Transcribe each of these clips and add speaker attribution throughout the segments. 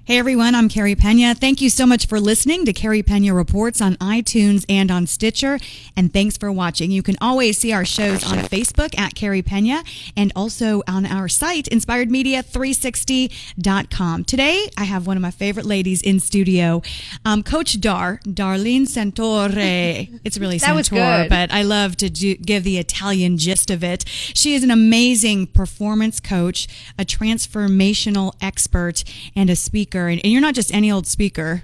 Speaker 1: Hey everyone, I'm Carrie Pena. Thank you so much for listening to Carrie Pena Reports on iTunes and on Stitcher. And thanks for watching. You can always see our shows on Facebook at Carrie Pena and also on our site, inspiredmedia360.com. Today, I have one of my favorite ladies in studio, Coach Darlene Santore. It's really
Speaker 2: That was
Speaker 1: Santore,
Speaker 2: good.
Speaker 1: but I love to give the Italian gist of it. She is an amazing performance coach, a transformational expert, and a speaker. And you're not just any old speaker.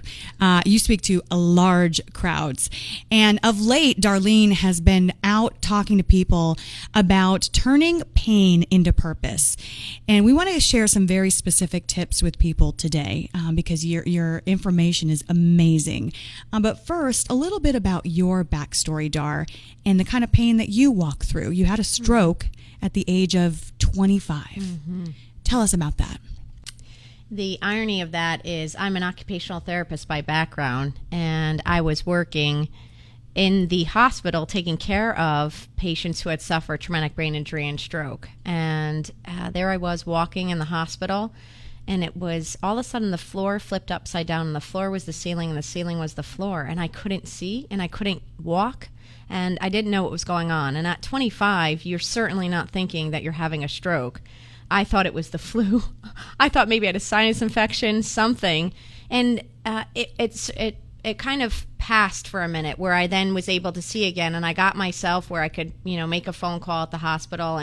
Speaker 1: You speak to large crowds. And of late, Darlene has been out talking to people about turning pain into purpose. And we want to share some very specific tips with people today because your information is amazing. But first, a little bit about your backstory, Dar, and the kind of pain that you walk through. You had a stroke at the age of 25. Mm-hmm. Tell us about that.
Speaker 2: The irony of that is I'm an occupational therapist by background, and I was working in the hospital taking care of patients who had suffered traumatic brain injury and stroke. And there I was walking in the hospital, and it was all of a sudden the floor flipped upside down, and the floor was the ceiling, and the ceiling was the floor. And I couldn't see, and I couldn't walk, and I didn't know what was going on. And at 25, you're certainly not thinking that you're having a stroke. I thought it was the flu. I thought maybe I had a sinus infection, something. And it kind of passed for a minute where I then was able to see again. And I got myself where I could, make a phone call at the hospital.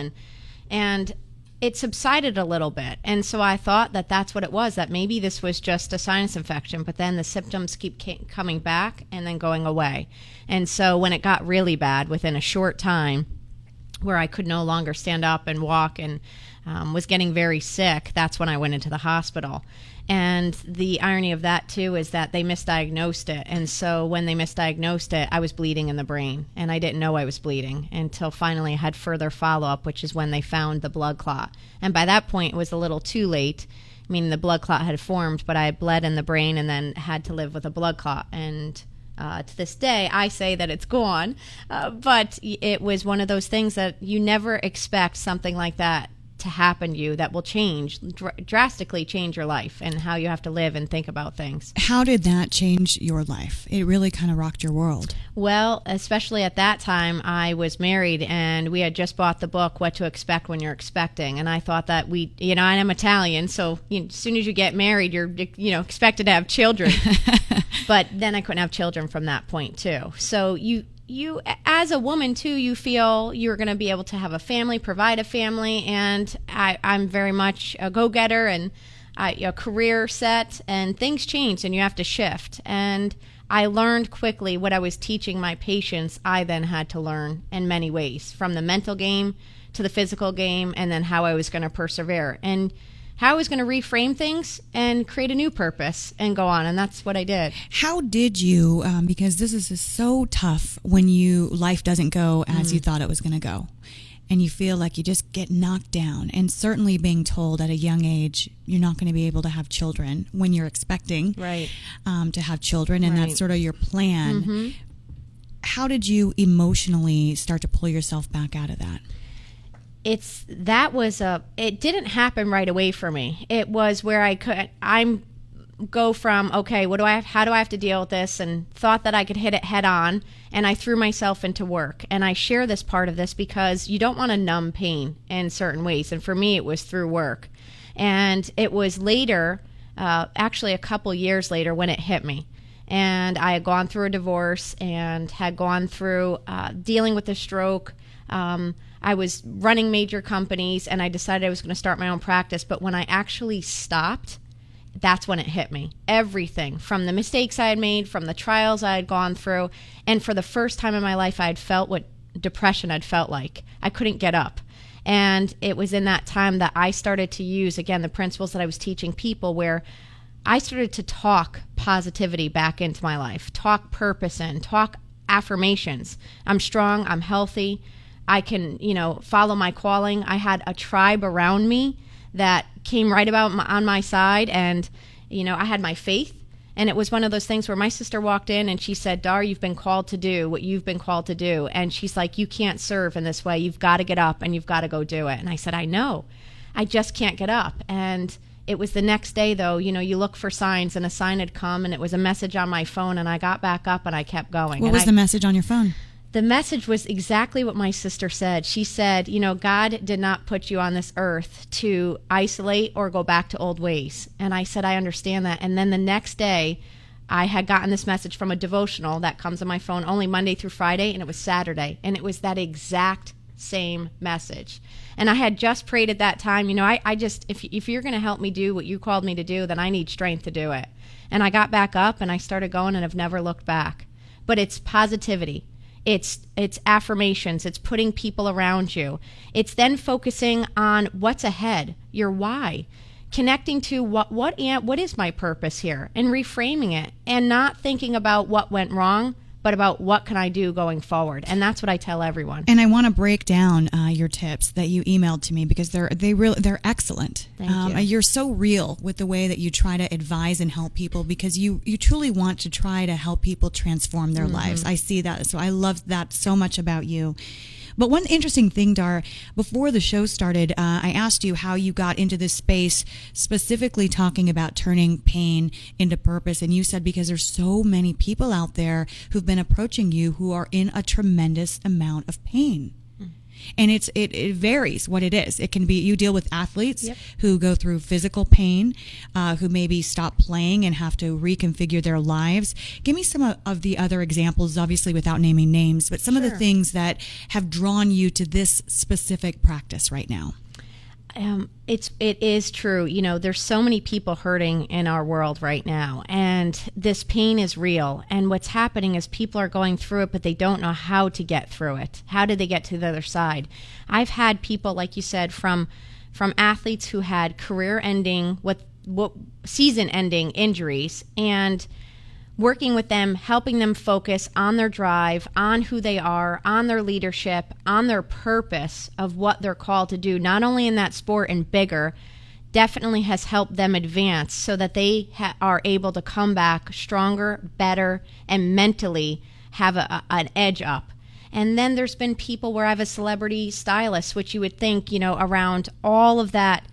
Speaker 2: And it subsided a little bit. And so I thought that that's what it was, that maybe this was just a sinus infection. But then the symptoms keep coming back and then going away. And so when it got really bad within a short time, where I could no longer stand up and walk and was getting very sick, that's when I went into the hospital. And the irony of that, too, is that they misdiagnosed it. And so when they misdiagnosed it, I was bleeding in the brain. And I didn't know I was bleeding until finally I had further follow-up, which is when they found the blood clot. And by that point, it was a little too late. I mean, the blood clot had formed, but I had bled in the brain and then had to live with a blood clot. And to this day, I say that it's gone. But it was one of those things that you never expect something like that to happen to you that will drastically change your life and how you have to live and think about things.
Speaker 1: How did that change your life? It really kind of rocked your world.
Speaker 2: Well, especially at that time, I was married and we had just bought the book, What to Expect When You're Expecting. And I thought that I'm Italian, so as soon as you get married, you're, expected to have children. But then I couldn't have children from that point, too. So you as a woman too, you feel you're going to be able to have a family, provide a family, and I'm very much a go-getter and a career set, and things change and you have to shift. And I learned quickly what I was teaching my patients. I then had to learn in many ways, from the mental game to the physical game, and then how I was going to persevere and how I was going to reframe things and create a new purpose and go on. And that's what I did.
Speaker 1: How did you, because this is so tough when life doesn't go as you thought it was going to go. And you feel like you just get knocked down. And certainly being told at a young age, you're not going to be able to have children when you're expecting to have children. And that's sort of your plan. Mm-hmm. How did you emotionally start to pull yourself back out of that?
Speaker 2: It didn't happen right away for me. It was where I go from, okay, how do I have to deal with this? And thought that I could hit it head on. And I threw myself into work. And I share this part of this because you don't want to numb pain in certain ways. And for me, it was through work. And it was later, actually a couple years later, when it hit me. And I had gone through a divorce and had gone through dealing with a stroke. I was running major companies, and I decided I was going to start my own practice. But when I actually stopped, that's when it hit me. Everything, from the mistakes I had made, from the trials I had gone through, and for the first time in my life, I had felt what depression had felt like. I couldn't get up. And it was in that time that I started to use, again, the principles that I was teaching people, where I started to talk positivity back into my life, talk purpose in, talk affirmations. I'm strong, I'm healthy, I can, follow my calling. I had a tribe around me that came right about on my side, and, I had my faith. And it was one of those things where my sister walked in and she said, Dar, you've been called to do what you've been called to do. And she's like, you can't serve in this way. You've got to get up and you've got to go do it. And I said, I know. I just can't get up. And It was the next day, though, you look for signs, and a sign had come, and it was a message on my phone, and I got back up and I kept going.
Speaker 1: What was the message on your phone?
Speaker 2: The message was exactly what my sister said. She said, God did not put you on this earth to isolate or go back to old ways. And I said, I understand that. And then the next day, I had gotten this message from a devotional that comes on my phone only Monday through Friday, and it was Saturday. And it was that exact same message. And I had just prayed at that time, I just, if you're going to help me do what you called me to do, then I need strength to do it. And I got back up and I started going and have never looked back. But it's positivity. It's affirmations. It's putting people around you. It's then focusing on what's ahead, your why, connecting to what is my purpose here, and reframing it, and not thinking about what went wrong, but about what can I do going forward. And that's what I tell everyone.
Speaker 1: And I want to break down your tips that you emailed to me, because they're excellent.
Speaker 2: Thank you.
Speaker 1: You're so real with the way that you try to advise and help people, because you truly want to try to help people transform their lives. I see that. So I love that so much about you. But one interesting thing, Dar, before the show started, I asked you how you got into this space, specifically talking about turning pain into purpose. And you said because there's so many people out there who've been approaching you who are in a tremendous amount of pain. And it varies what it is. It can be, you deal with athletes who go through physical pain, who maybe stop playing and have to reconfigure their lives. Give me some of the other examples, obviously without naming names, but some of the things that have drawn you to this specific practice right now.
Speaker 2: It is true. There's so many people hurting in our world right now, and this pain is real. And what's happening is people are going through it, but they don't know how to get through it. How did they get to the other side? I've had people, like you said, from athletes who had career-ending, what season-ending injuries, and working with them, helping them focus on their drive, on who they are, on their leadership, on their purpose of what they're called to do, not only in that sport and bigger, definitely has helped them advance so that they are able to come back stronger, better, and mentally have an edge up. And then there's been people where I have a celebrity stylist, which you would think, around all of that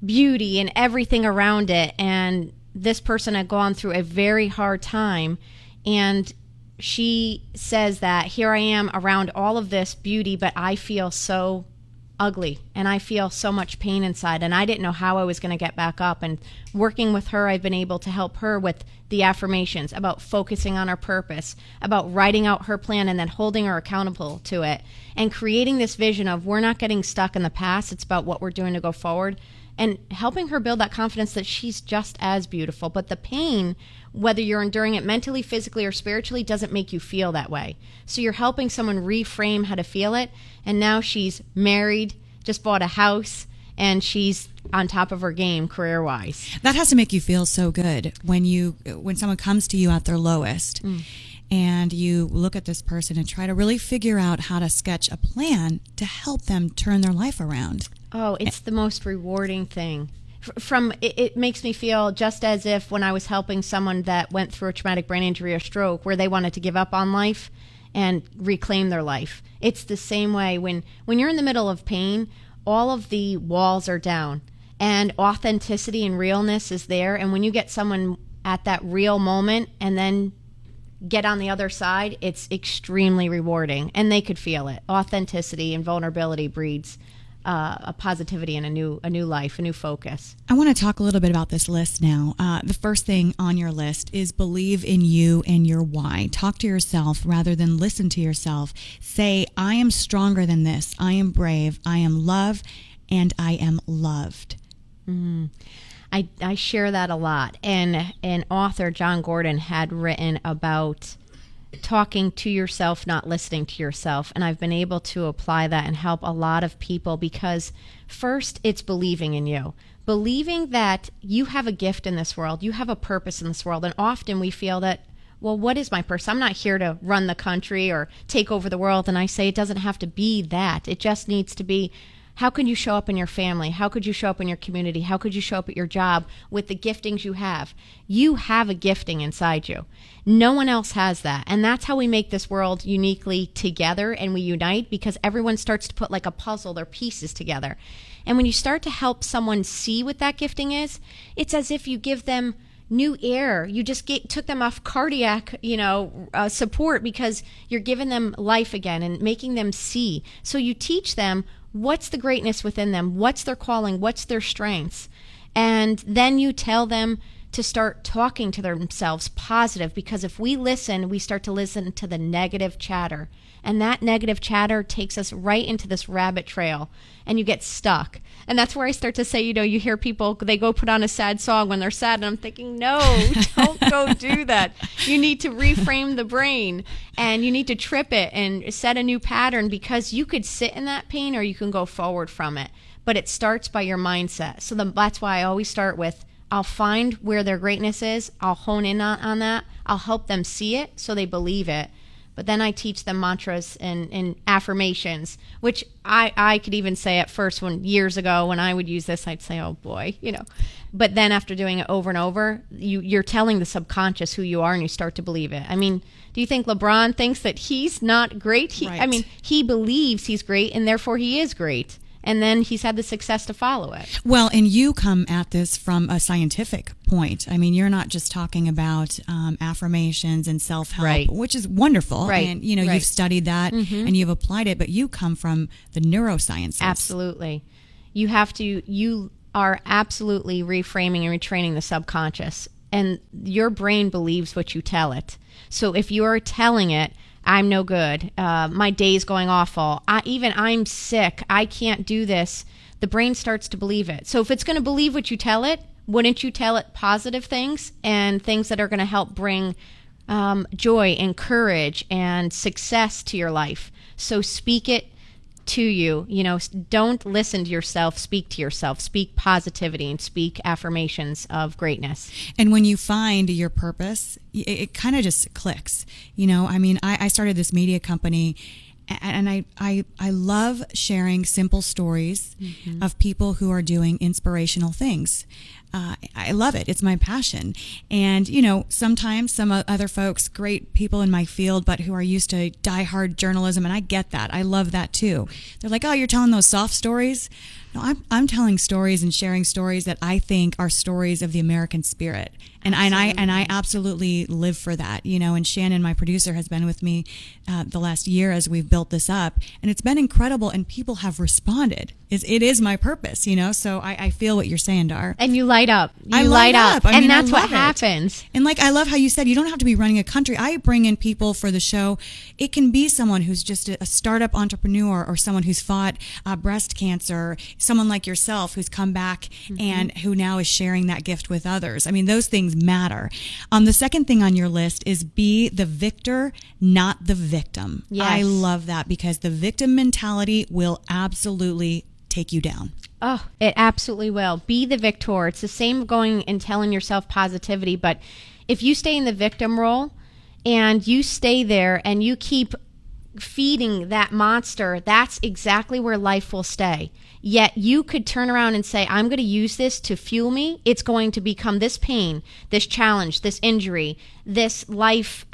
Speaker 2: beauty and everything around it, and this person had gone through a very hard time, and she says that here I am around all of this beauty, but I feel so ugly and I feel so much pain inside, and I didn't know how I was going to get back up. And working with her, I've been able to help her with the affirmations about focusing on her purpose, about writing out her plan and then holding her accountable to it, and creating this vision of we're not getting stuck in the past. It's about what we're doing to go forward, and helping her build that confidence that she's just as beautiful. But the pain, whether you're enduring it mentally, physically, or spiritually, doesn't make you feel that way. So you're helping someone reframe how to feel it. And now she's married, just bought a house, and she's on top of her game career-wise.
Speaker 1: That has to make you feel so good when someone comes to you at their lowest. And you look at this person and try to really figure out how to sketch a plan to help them turn their life around.
Speaker 2: Oh, it's the most rewarding thing. It makes me feel just as if when I was helping someone that went through a traumatic brain injury or stroke where they wanted to give up on life and reclaim their life. It's the same way when you're in the middle of pain, all of the walls are down and authenticity and realness is there. And when you get someone at that real moment and then get on the other side, it's extremely rewarding, and they could feel it. Authenticity and vulnerability breeds a positivity and a new life, a new focus.
Speaker 1: I want to talk a little bit about this list now. The first thing on your list is believe in you and your why. Talk to yourself rather than listen to yourself. Say, I am stronger than this. I am brave. I am loved, and I am loved.
Speaker 2: I share that a lot. And an author, John Gordon, had written about talking to yourself, not listening to yourself. And I've been able to apply that and help a lot of people, because first it's believing in you. Believing that you have a gift in this world, you have a purpose in this world. And often we feel that, well, what is my purpose? I'm not here to run the country or take over the world. And I say it doesn't have to be that. It just needs to be, how can you show up in your family? How could you show up in your community? How could you show up at your job with the giftings you have? You have a gifting inside you. No one else has that. And that's how we make this world uniquely together, and we unite, because everyone starts to put like a puzzle, their pieces together. And when you start to help someone see what that gifting is, it's as if you give them new air. You just took them off cardiac, support, because you're giving them life again and making them see. So you teach them what's the greatness within them, what's their calling, what's their strengths. And then you tell them to start talking to themselves positive, because if we listen, we start to listen to the negative chatter. And that negative chatter takes us right into this rabbit trail, and you get stuck. And that's where I start to say, you hear people, they go put on a sad song when they're sad, and I'm thinking, no, don't go do that. You need to reframe the brain, and you need to trip it and set a new pattern, because you could sit in that pain or you can go forward from it. But it starts by your mindset. So that's why I always start with, I'll find where their greatness is. I'll hone in on that. I'll help them see it so they believe it. But then I teach them mantras and affirmations, which I could even say at first, years ago when I would use this, I'd say, oh boy, But then after doing it over and over, you're telling the subconscious who you are, and you start to believe it. I mean, do you think LeBron thinks that he's not great?
Speaker 1: Right.
Speaker 2: He believes he's great, and therefore he is great. And then he's had the success to follow it.
Speaker 1: Well, and you come at this from a scientific point. I mean, you're not just talking about affirmations and self-help,
Speaker 2: right,
Speaker 1: which is wonderful.
Speaker 2: Right.
Speaker 1: And, you've studied that and you've applied it, but you come from the neurosciences.
Speaker 2: Absolutely. You are absolutely reframing and retraining the subconscious. And your brain believes what you tell it. So if you're telling it, I'm no good, my day's going awful, I'm sick, I can't do this, the brain starts to believe it. So if it's going to believe what you tell it, wouldn't you tell it positive things and things that are going to help bring joy and courage and success to your life? So speak it to you. Don't listen to yourself, speak to yourself, speak positivity and speak affirmations of greatness.
Speaker 1: And when you find your purpose, it kind of just clicks. I started this media company, and I love sharing simple stories of people who are doing inspirational things. I love it. It's my passion. And, sometimes some other folks, great people in my field, but who are used to diehard journalism, and I get that. I love that too. They're like, oh, you're telling those soft stories? No, I'm telling stories and sharing stories that I think are stories of the American spirit. And I absolutely live for that, and Shannon, my producer, has been with me the last year as we've built this up, and it's been incredible, and people have responded. It is my purpose, so I feel what you're saying, Dar.
Speaker 2: And you light up.
Speaker 1: I light up.
Speaker 2: And that's what happens.
Speaker 1: And I love how you said you don't have to be running a country. I bring in people for the show. It can be someone who's just a startup entrepreneur, or someone who's fought breast cancer, someone like yourself who's come back and who now is sharing that gift with others. I mean, those things matter. The second thing on your list is be the victor, not the victim.
Speaker 2: Yes.
Speaker 1: I love that, because the victim mentality will absolutely take you down.
Speaker 2: Oh, it absolutely will. Be the victor. It's the same going and telling yourself positivity, but if you stay in the victim role and you stay there and you keep feeding that monster, that's exactly where life will stay. Yet you could turn around and say, I'm going to use this to fuel me. It's going to become this pain, this challenge, this injury, this life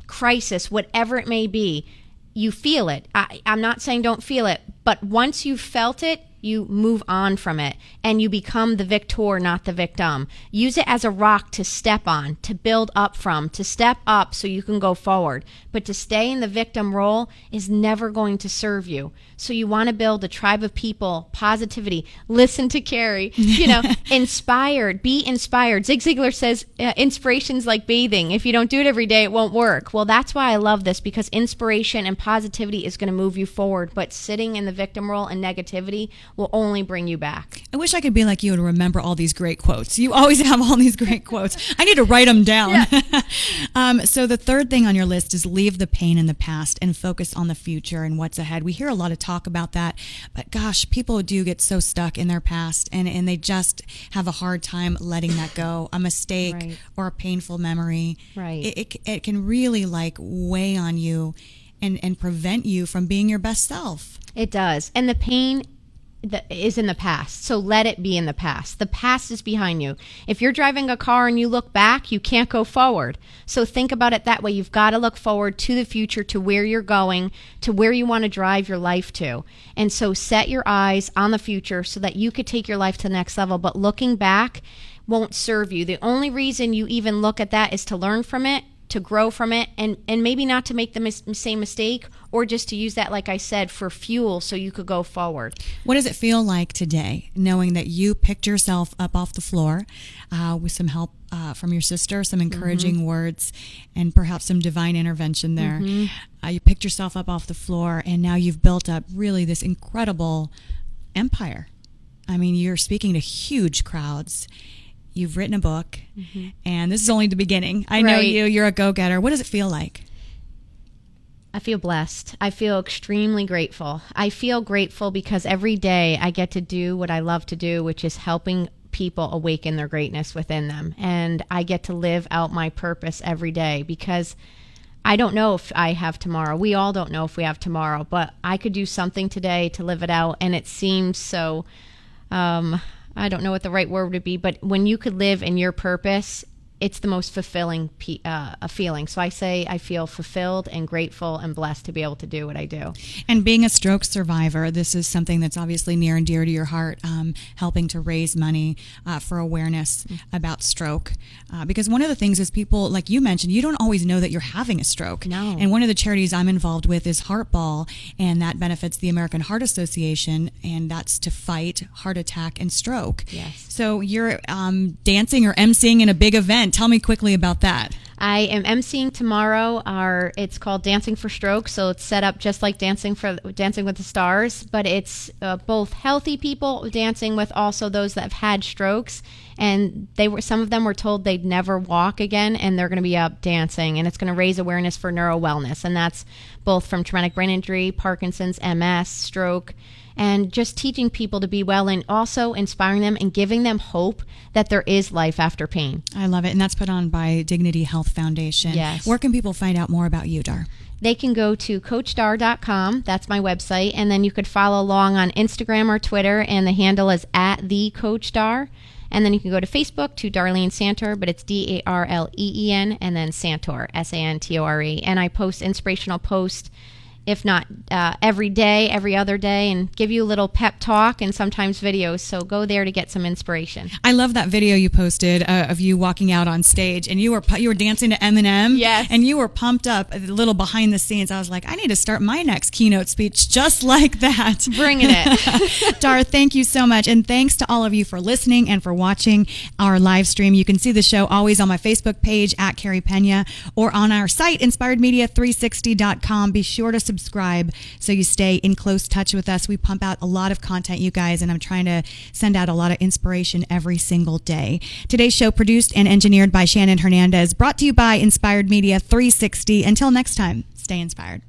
Speaker 2: crisis, whatever it may be. You feel it. I'm not saying don't feel it, but once you've felt it, you move on from it and you become the victor, not the victim. Use it as a rock to step on, to build up from, to step up so you can go forward. But to stay in the victim role is never going to serve you. So you want to build a tribe of people, positivity, listen to Carrie, inspired, be inspired. Zig Ziglar says inspiration's like bathing. If you don't do it every day, it won't work. Well, that's why I love this, because inspiration and positivity is going to move you forward. But sitting in the victim role and negativity will only bring you back.
Speaker 1: I wish I could be like you and remember all these great quotes. You always have all these great quotes. I need to write them down. Yeah. So the third thing on your list is leave the pain in the past and focus on the future and what's ahead. We hear a lot of talk about that, but gosh, people do get so stuck in their past and they just have a hard time letting that go. A mistake
Speaker 2: Right.
Speaker 1: or a painful memory.
Speaker 2: Right.
Speaker 1: It can really weigh on you and prevent you from being your best self.
Speaker 2: It does. And the pain is in the past. So let it be in the past. The past is behind you. If you're driving a car and you look back, you can't go forward. So think about it that way. You've got to look forward to the future, to where you're going, to where you want to drive your life to. And so set your eyes on the future so that you could take your life to the next level. But looking back won't serve you. The only reason you even look at that is to learn from it, to grow from it, and maybe not to make the same mistake, or just to use that, like I said, for fuel so you could go forward.
Speaker 1: What does it feel like today, knowing that you picked yourself up off the floor with some help from your sister, some encouraging words, and perhaps some divine intervention there? You picked yourself up off the floor, and now you've built up really this incredible empire. I mean, you're speaking to huge crowds. You've written a book, and this is only the beginning. I know you're a go-getter. What does it feel like?
Speaker 2: I feel blessed. I feel extremely grateful. I feel grateful because every day I get to do what I love to do, which is helping people awaken their greatness within them. And I get to live out my purpose every day because I don't know if I have tomorrow. We all don't know if we have tomorrow, but I could do something today to live it out. And it seems so... I don't know what the right word would be, but when you could live in your purpose, it's the most fulfilling feeling. So I say I feel fulfilled and grateful and blessed to be able to do what I do.
Speaker 1: And being a stroke survivor, this is something that's obviously near and dear to your heart, helping to raise money for awareness about stroke. Because one of the things is people, like you mentioned, you don't always know that you're having a stroke.
Speaker 2: No.
Speaker 1: And one of the charities I'm involved with is Heartball, and that benefits the American Heart Association, and that's to fight heart attack and stroke.
Speaker 2: Yes.
Speaker 1: So you're dancing or emceeing in a big event. Tell me quickly about that.
Speaker 2: I am emceeing tomorrow. It's called Dancing for Stroke, so it's set up just like Dancing with the Stars, but it's both healthy people dancing with also those that have had strokes, and some of them were told they'd never walk again, and they're going to be up dancing, and it's going to raise awareness for neuro wellness, and that's both from traumatic brain injury, Parkinson's, MS, stroke, and just teaching people to be well and also inspiring them and giving them hope that there is life after pain.
Speaker 1: I love it. And that's put on by Dignity Health Foundation.
Speaker 2: Yes.
Speaker 1: Where can people find out more about you, Dar?
Speaker 2: They can go to CoachDar.com. That's my website. And then you could follow along on Instagram or Twitter, and the handle is @TheCoachDar. And then you can go to Facebook to Darlene Santor, but it's Darleen, and then Santor, Santore. And I post inspirational posts, if not every day, every other day, and give you a little pep talk and sometimes videos. So go there to get some inspiration.
Speaker 1: I love that video you posted of you walking out on stage, and you were dancing to Eminem.
Speaker 2: Yes.
Speaker 1: And you were pumped up, a little behind the scenes. I was like, I need to start my next keynote speech just like that.
Speaker 2: Bringing it.
Speaker 1: Dar, thank you so much. And thanks to all of you for listening and for watching our live stream. You can see the show always on my Facebook page @Carrie Pena or on our site, inspiredmedia360.com. Be sure to subscribe so you stay in close touch with us. We pump out a lot of content, you guys, and I'm trying to send out a lot of inspiration every single day. Today's show produced and engineered by Shannon Hernandez, brought to you by Inspired Media 360. Until next time, stay inspired.